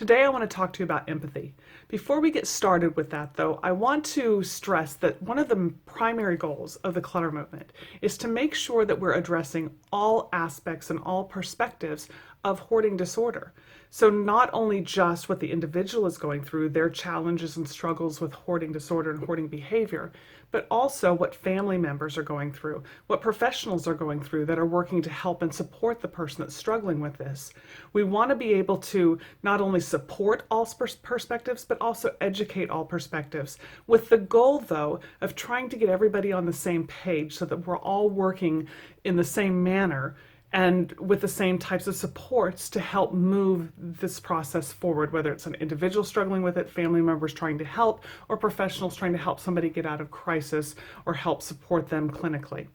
Today I want to talk to you about empathy. Before we get started with that though, I want to stress that one of the primary goals of the clutter movement is to make sure that we're addressing all aspects and all perspectives of hoarding disorder. So not only just what the individual is going through, their challenges and struggles with hoarding disorder and hoarding behavior, but also what family members are going through, what professionals are going through that are working to help and support the person that's struggling with this. We want to be able to not only support all perspectives, but also educate all perspectives, with the goal, though, of trying to get everybody on the same page so that we're all working in the same manner and with the same types of supports to help move this process forward, whether it's an individual struggling with it, family members trying to help, or professionals trying to help somebody get out of crisis or help support them clinically.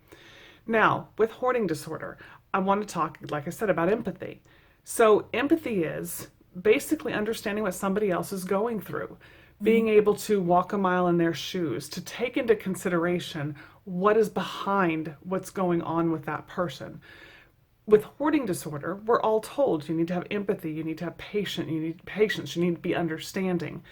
Now, with hoarding disorder, I want to talk, like I said, about empathy. So empathy is basically understanding what somebody else is going through, being able to walk a mile in their shoes, to take into consideration what is behind what's going on with that person. With hoarding disorder, we're all told you need to have empathy, you need to have patience, you need to be understanding.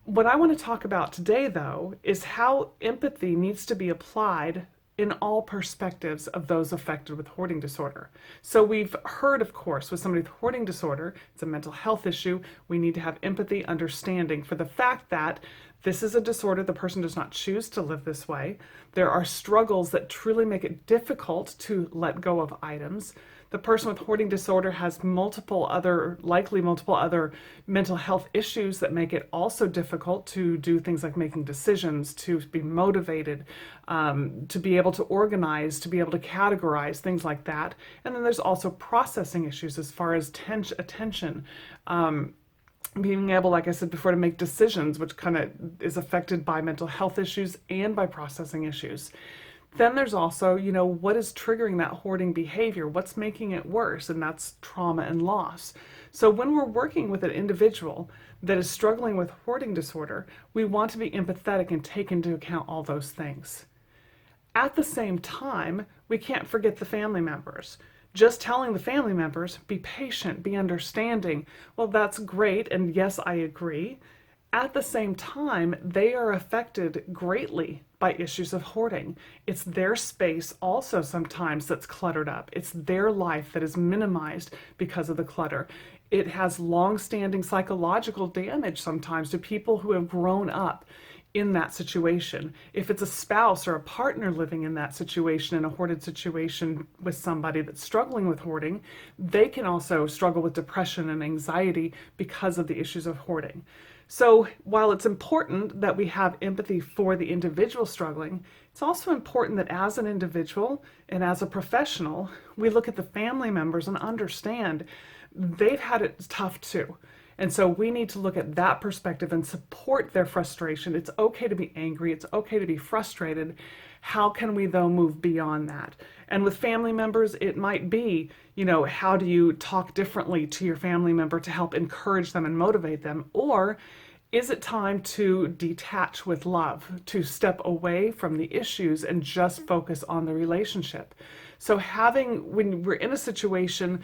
What I want to talk about today, though, is how empathy needs to be applied in all perspectives of those affected with hoarding disorder. So we've heard, of course, with somebody with hoarding disorder, it's a mental health issue. We need to have empathy, understanding for the fact that this is a disorder. The person does not choose to live this way. There are struggles that truly make it difficult to let go of items. The person with hoarding disorder has likely multiple other mental health issues that make it also difficult to do things like making decisions, to be motivated, to be able to organize, to be able to categorize, things like that. And then there's also processing issues as far as attention, being able, like I said before, to make decisions, which kind of is affected by mental health issues and by processing issues. Then there's also, what is triggering that hoarding behavior? What's making it worse? And that's trauma and loss. So when we're working with an individual that is struggling with hoarding disorder, we want to be empathetic and take into account all those things. At the same time, we can't forget the family members. Just telling the family members, be patient, be understanding, well, that's great, and yes, I agree. At the same time, they are affected greatly by issues of hoarding. It's their space also sometimes that's cluttered up. It's their life that is minimized because of the clutter. It has long-standing psychological damage sometimes to people who have grown up in that situation. If it's a spouse or a partner living in that situation, in a hoarded situation with somebody that's struggling with hoarding, they can also struggle with depression and anxiety because of the issues of hoarding. So while it's important that we have empathy for the individual struggling, it's also important that as an individual and as a professional, we look at the family members and understand they've had it tough too. And so we need to look at that perspective and support their frustration. It's okay to be angry. It's okay to be frustrated. How can we, though, move beyond that? And with family members, it might be, how do you talk differently to your family member to help encourage them and motivate them? Or is it time to detach with love, to step away from the issues and just focus on the relationship? So when we're in a situation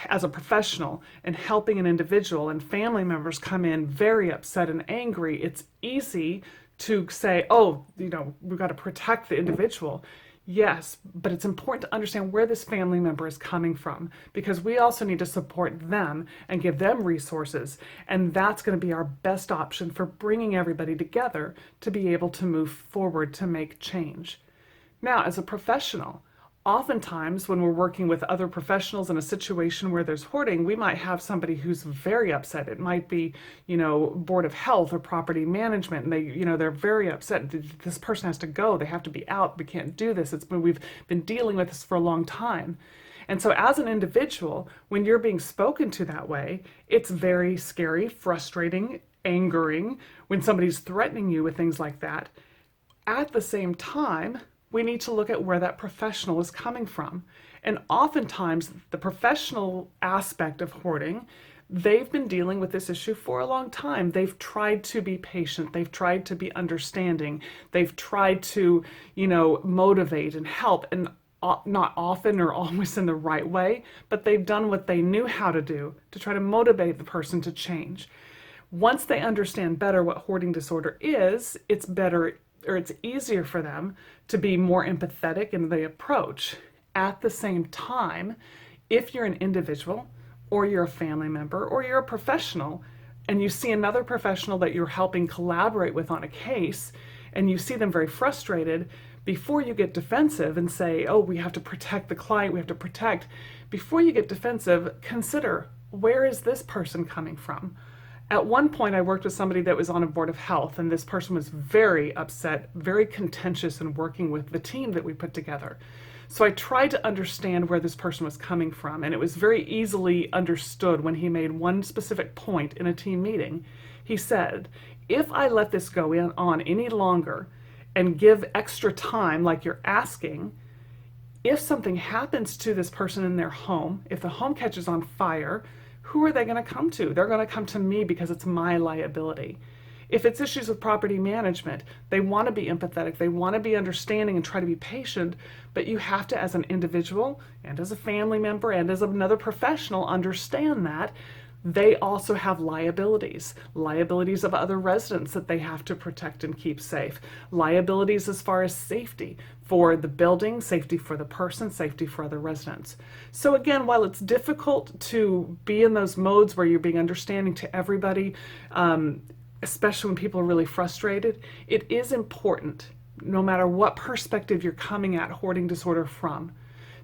as a professional and helping an individual and family members come in very upset and angry, it's easy to say, oh, we've got to protect the individual. Yes, but it's important to understand where this family member is coming from, because we also need to support them and give them resources. And that's going to be our best option for bringing everybody together to be able to move forward to make change. Now, as a professional, oftentimes when we're working with other professionals in a situation where there's hoarding, we might have somebody who's very upset. It might be, Board of Health or property management, and they're very upset. This person has to go. They have to be out. We can't do this. We've been dealing with this for a long time. And so as an individual, when you're being spoken to that way, it's very scary, frustrating, angering when somebody's threatening you with things like that. At the same time, we need to look at where that professional is coming from. And oftentimes, the professional aspect of hoarding, they've been dealing with this issue for a long time. They've tried to be patient. They've tried to be understanding. They've tried to, motivate and help. And not often or always in the right way, but they've done what they knew how to do to try to motivate the person to change. Once they understand better what hoarding disorder is, it's better, or it's easier for them to be more empathetic in the approach. At the same time, if you're an individual or you're a family member or you're a professional and you see another professional that you're helping collaborate with on a case and you see them very frustrated, before you get defensive and say, oh, we have to protect the client, we have to protect, before you get defensive, consider, where is this person coming from? At one point, I worked with somebody that was on a board of health, and this person was very upset, very contentious in working with the team that we put together. So I tried to understand where this person was coming from, and it was very easily understood when he made one specific point in a team meeting. He said, if I let this go on any longer and give extra time like you're asking, if something happens to this person in their home, if the home catches on fire, who are they going to come to? They're going to come to me because it's my liability. If it's issues with property management, they want to be empathetic, they want to be understanding and try to be patient, but you have to, as an individual and as a family member and as another professional, understand that they also have liabilities of other residents that they have to protect and keep safe, liabilities as far as safety for the building, safety for the person, safety for other residents. So again, while it's difficult to be in those modes where you're being understanding to everybody, especially when people are really frustrated, it is important, no matter what perspective you're coming at hoarding disorder from,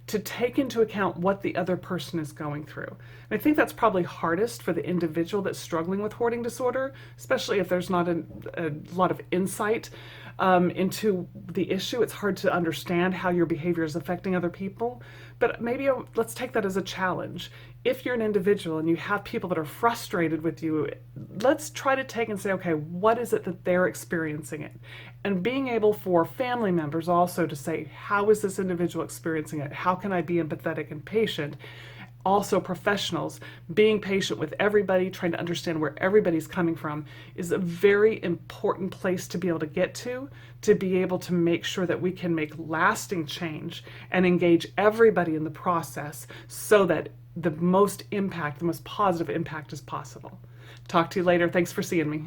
to take into account what the other person is going through. And I think that's probably hardest for the individual that's struggling with hoarding disorder, especially if there's not a lot of insight into the issue. It's hard to understand how your behavior is affecting other people. But maybe let's take that as a challenge. If you're an individual and you have people that are frustrated with you, let's try to take and say, okay, what is it that they're experiencing it? And being able for family members also to say, how is this individual experiencing it? How can I be empathetic and patient? Also, professionals, being patient with everybody, trying to understand where everybody's coming from is a very important place to be able to get to be able to make sure that we can make lasting change and engage everybody in the process so that the most positive impact is possible. Talk to you later. Thanks for seeing me.